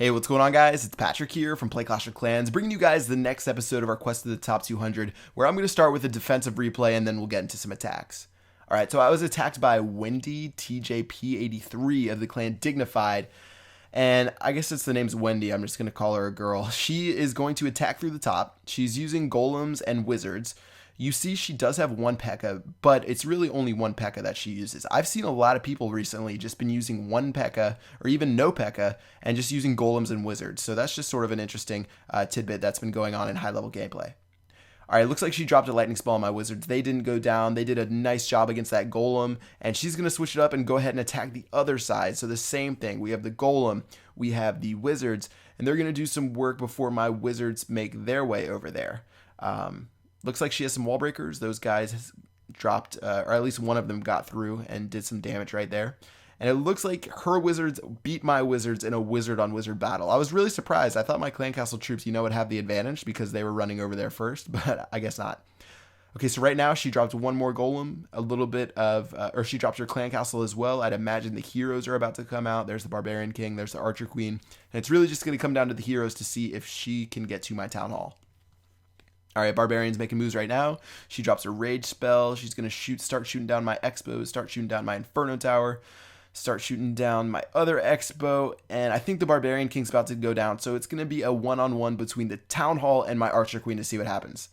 Hey, what's going on, guys? It's Patrick here from Play Clash of Clans, bringing you guys the next episode of our Quest to the Top 200, where I'm going to start with a defensive replay and then we'll get into some attacks. Alright, so I was attacked by Wendy TJP83 of the clan Dignified, and I guess it's the name's Wendy, I'm just going to call her a girl. She is going to attack through the top. She's using golems and wizards. You see she does have one P.E.K.K.A, but it's really only one P.E.K.K.A that she uses. I've seen a lot of people recently just been using one P.E.K.K.A or even no P.E.K.K.A and just using golems and wizards. So that's just sort of an interesting tidbit that's been going on in high-level gameplay. All right, looks like she dropped a lightning spell on my wizards. They didn't go down. They did a nice job against that golem, and she's going to switch it up and go ahead and attack the other side. So the same thing. We have the golem, we have the wizards, and they're going to do some work before my wizards make their way over there. Looks like she has some wall breakers. Those guys dropped, or at least one of them got through and did some damage right there. And it looks like her wizards beat my wizards in a wizard-on-wizard battle. I was really surprised. I thought my clan castle troops, would have the advantage because they were running over there first, but I guess not. Okay, so right now she dropped one more golem, a little bit of, or she dropped her clan castle as well. I'd imagine the heroes are about to come out. There's the Barbarian King, there's the Archer Queen. And it's really just going to come down to the heroes to see if she can get to my town hall. All right, Barbarian's making moves right now. She drops her Rage spell. She's going to start shooting down my X-bow, start shooting down my Inferno Tower, start shooting down my other X-bow, and I think the Barbarian King's about to go down, so it's going to be a one-on-one between the Town Hall and my Archer Queen to see what happens.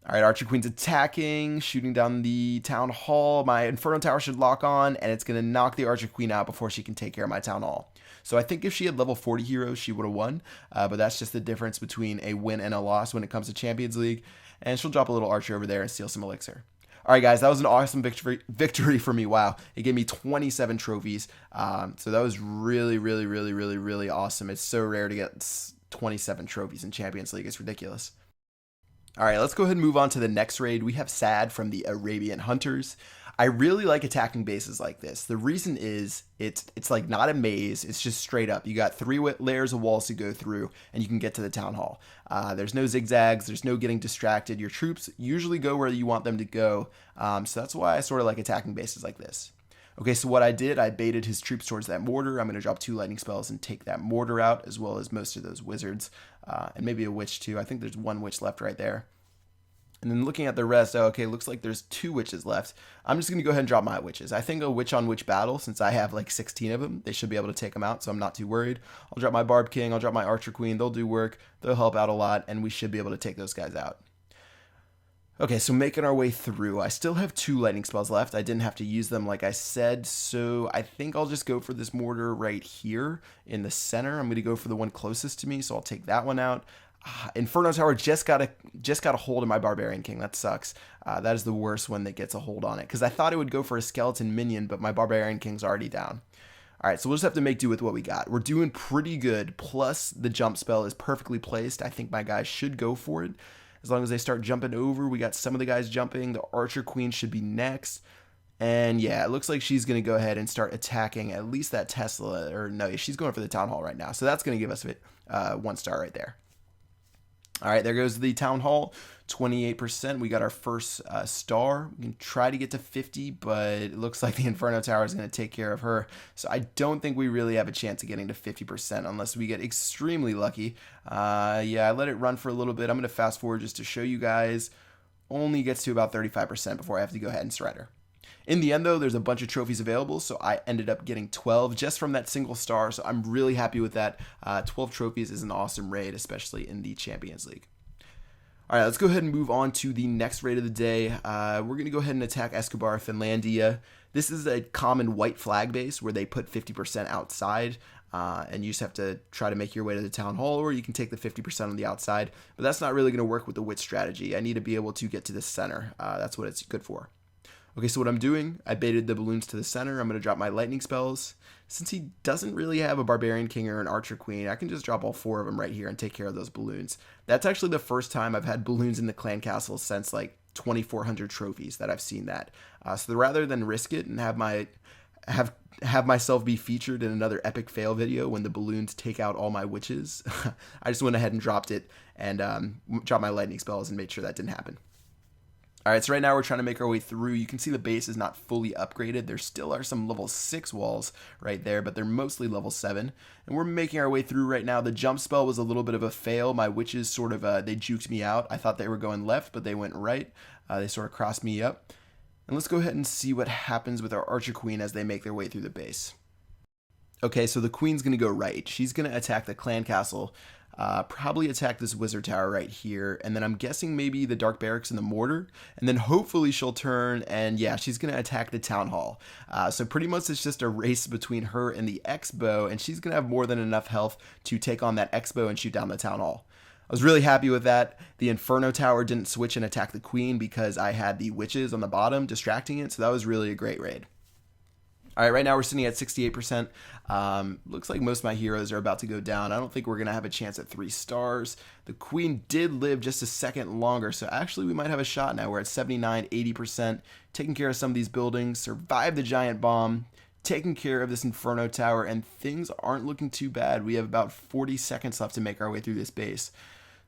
All right, Archer Queen's attacking, shooting down the Town Hall. My Inferno Tower should lock on, and it's going to knock the Archer Queen out before she can take care of my Town Hall. So I think if she had level 40 heroes, she would have won, but that's just the difference between a win and a loss when it comes to Champions League, and she'll drop a little Archer over there and steal some Elixir. All right, guys, that was an awesome victory for me. Wow, it gave me 27 trophies, so that was really awesome. It's so rare to get 27 trophies in Champions League. It's ridiculous. All right, let's go ahead and move on to the next raid. We have Sad from the Arabian Hunters. I really like attacking bases like this. The reason is it's like not a maze. It's just straight up. You got 3 layers of walls to go through, and you can get to the town hall. There's no zigzags. There's no getting distracted. Your troops usually go where you want them to go. So that's why I sort of like attacking bases like this. Okay, so what I did, I baited his troops towards that mortar. I'm going to drop 2 lightning spells and take that mortar out, as well as most of those wizards, and maybe a witch too. I think there's 1 witch left right there. And then looking at the rest, okay, looks like there's 2 witches left. I'm just going to go ahead and drop my witches. I think a witch-on-witch battle, since I have like 16 of them, they should be able to take them out, so I'm not too worried. I'll drop my Barb King, I'll drop my Archer Queen. They'll do work, they'll help out a lot, and we should be able to take those guys out. Okay, so making our way through. I still have 2 lightning spells left. I didn't have to use them like I said, so I think I'll just go for this mortar right here in the center. I'm going to go for the one closest to me, so I'll take that one out. Inferno Tower just got a hold of my Barbarian King. That sucks. That is the worst one that gets a hold on it, because I thought it would go for a skeleton minion, but my Barbarian King's already down. All right, so we'll just have to make do with what we got. We're doing pretty good, plus the jump spell is perfectly placed. I think my guys should go for it. As long as they start jumping over, we got some of the guys jumping. The Archer Queen should be next. And yeah, it looks like she's going to go ahead and start attacking at least that Tesla. Or no, she's going for the Town Hall right now. So that's going to give us 1 star right there. All right, there goes the Town Hall, 28%. We got our first star. We can try to get to 50, but it looks like the Inferno Tower is going to take care of her. So I don't think we really have a chance of getting to 50% unless we get extremely lucky. Yeah, I let it run for a little bit. I'm going to fast forward just to show you guys. Only gets to about 35% before I have to go ahead and surrender. In the end, though, there's a bunch of trophies available, so I ended up getting 12 just from that single star, so I'm really happy with that. 12 trophies is an awesome raid, especially in the Champions League. All right, let's go ahead and move on to the next raid of the day. We're going to go ahead and attack Escobar Finlandia. This is a common white flag base where they put 50% outside, and you just have to try to make your way to the town hall, or you can take the 50% on the outside, but that's not really going to work with the witch strategy. I need to be able to get to the center. That's what it's good for. Okay, so what I'm doing, I baited the balloons to the center. I'm going to drop my lightning spells. Since he doesn't really have a Barbarian King or an Archer Queen, I can just drop all 4 of them right here and take care of those balloons. That's actually the first time I've had balloons in the clan castle since like 2,400 trophies that I've seen that. So rather than risk it and have myself be featured in another epic fail video when the balloons take out all my witches, I just went ahead and dropped it and dropped my lightning spells and made sure that didn't happen. All right, so right now we're trying to make our way through. You can see the base is not fully upgraded. There still are some level 6 walls right there, but they're mostly level 7. And we're making our way through right now. The jump spell was a little bit of a fail. My witches sort of, they juked me out. I thought they were going left, but they went right. They sort of crossed me up. And let's go ahead and see what happens with our Archer Queen as they make their way through the base. Okay, so the Queen's going to go right. She's going to attack the clan castle. Probably attack this wizard tower right here, and then I'm guessing maybe the dark barracks and the mortar, and then hopefully she'll turn, and yeah, she's gonna attack the town hall. So pretty much it's just a race between her and the X-bow, and she's gonna have more than enough health to take on that X-bow and shoot down the town hall. I was really happy with that. The Inferno Tower didn't switch and attack the Queen because I had the witches on the bottom distracting it, so that was really a great raid. All right, right now we're sitting at 68%. Looks like most of my heroes are about to go down. I don't think we're going to have a chance at 3 stars. The Queen did live just a second longer, so actually we might have a shot now. We're at 79, 80%, taking care of some of these buildings, survived the giant bomb, taking care of this Inferno Tower, and things aren't looking too bad. We have about 40 seconds left to make our way through this base.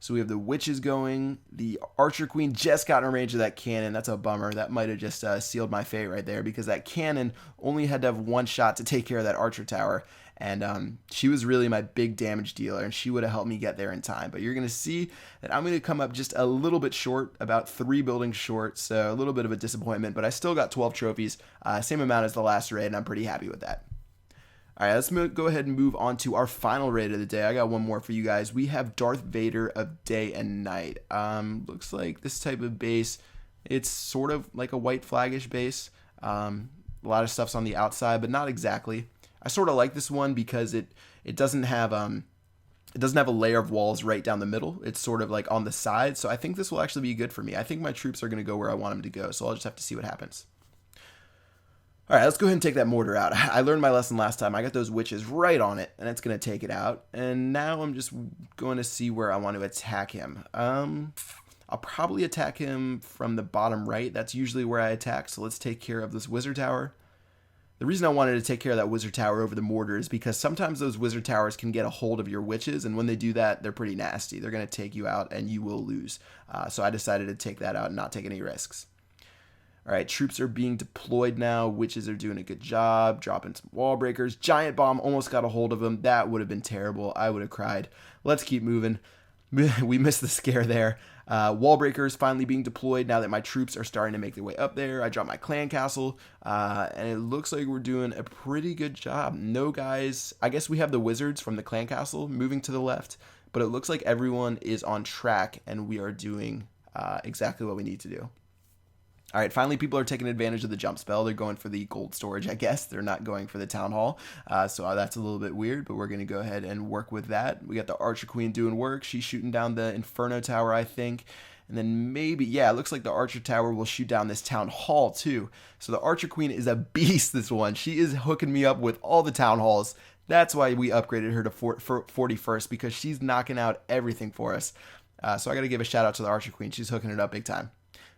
So we have the witches going. The Archer Queen just got in range of that cannon. That's a bummer. That might have just sealed my fate right there, because that cannon only had to have 1 shot to take care of that Archer Tower. And she was really my big damage dealer, and she would have helped me get there in time. But you're going to see that I'm going to come up just a little bit short, about 3 buildings short. So a little bit of a disappointment, but I still got 12 trophies, same amount as the last raid, and I'm pretty happy with that. All right, let's go ahead and move on to our final raid of the day. I got one more for you guys. We have Darth Vader of Day and Night. Looks like this type of base, it's sort of like a white flagish base. A lot of stuff's on the outside, but not exactly. I sort of like this one because it doesn't have a layer of walls right down the middle. It's sort of like on the side, so I think this will actually be good for me. I think my troops are going to go where I want them to go, so I'll just have to see what happens. All right, let's go ahead and take that mortar out. I learned my lesson last time. I got those witches right on it, and it's going to take it out. And now I'm just going to see where I want to attack him. I'll probably attack him from the bottom right. That's usually where I attack, so let's take care of this wizard tower. The reason I wanted to take care of that wizard tower over the mortar is because sometimes those wizard towers can get a hold of your witches, and when they do that, they're pretty nasty. They're going to take you out, and you will lose. So I decided to take that out and not take any risks. All right, troops are being deployed now. Witches are doing a good job, dropping some wall breakers. Giant bomb almost got a hold of them. That would have been terrible. I would have cried. Let's keep moving. We missed the scare there. Wall breakers finally being deployed now that my troops are starting to make their way up there. I dropped my clan castle, and it looks like we're doing a pretty good job. No guys. I guess we have the wizards from the clan castle moving to the left, but it looks like everyone is on track, and we are doing exactly what we need to do. All right, finally, people are taking advantage of the jump spell. They're going for the gold storage, I guess. They're not going for the town hall. So that's a little bit weird, but we're going to go ahead and work with that. We got the Archer Queen doing work. She's shooting down the Inferno Tower, I think. And then maybe, yeah, it looks like the Archer Tower will shoot down this town hall, too. So the Archer Queen is a beast, this one. She is hooking me up with all the town halls. That's why we upgraded her to 41st, because she's knocking out everything for us. So I got to give a shout out to the Archer Queen. She's hooking it up big time.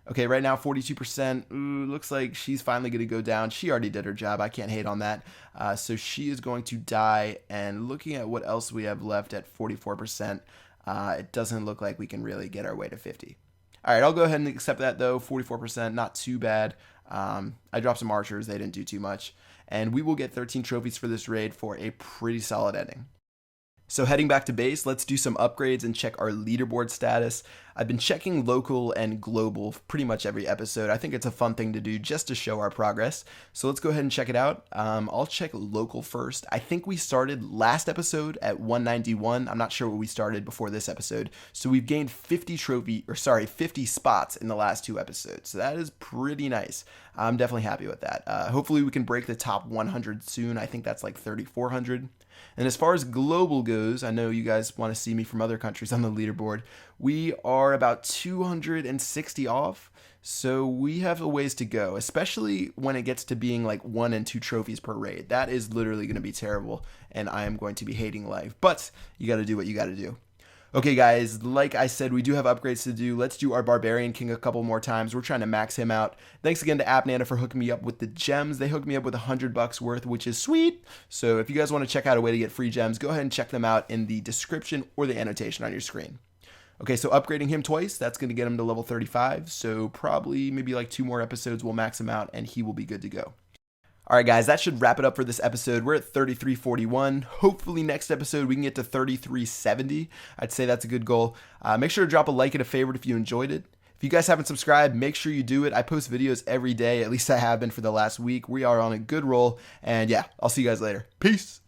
Okay, right now 42%. Ooh, looks like she's finally going to go down. She already did her job. I can't hate on that. So she is going to die. And looking at what else we have left at 44%, it doesn't look like we can really get our way to 50. All right, I'll go ahead and accept that, though. 44%, not too bad. I dropped some archers. They didn't do too much. And we will get 13 trophies for this raid for a pretty solid ending. So heading back to base, let's do some upgrades and check our leaderboard status. I've been checking local and global pretty much every episode. I think it's a fun thing to do just to show our progress. So let's go ahead and check it out. I'll check local first. I think we started last episode at 191. I'm not sure what we started before this episode. So we've gained 50 spots in the last 2 episodes. So that is pretty nice. I'm definitely happy with that. Hopefully we can break the top 100 soon. I think that's like 3,400. And as far as global goes, I know you guys want to see me from other countries on the leaderboard. We are about 260 off, so we have a ways to go, especially when it gets to being like 1 and 2 trophies per raid. That is literally going to be terrible, and I am going to be hating life. But you got to do what you got to do. Okay, guys, like I said, we do have upgrades to do. Let's do our Barbarian King a couple more times. We're trying to max him out. Thanks again to AppNana for hooking me up with the gems. They hooked me up with $100 worth, which is sweet. So if you guys want to check out a way to get free gems, go ahead and check them out in the description or the annotation on your screen. Okay, so upgrading him twice, that's going to get him to level 35. So probably maybe like 2 more episodes will max him out and he will be good to go. All right, guys, that should wrap it up for this episode. We're at 3341. Hopefully next episode we can get to 3370. I'd say that's a good goal. Make sure to drop a like and a favorite if you enjoyed it. If you guys haven't subscribed, make sure you do it. I post videos every day. At least I have been for the last week. We are on a good roll. And yeah, I'll see you guys later. Peace.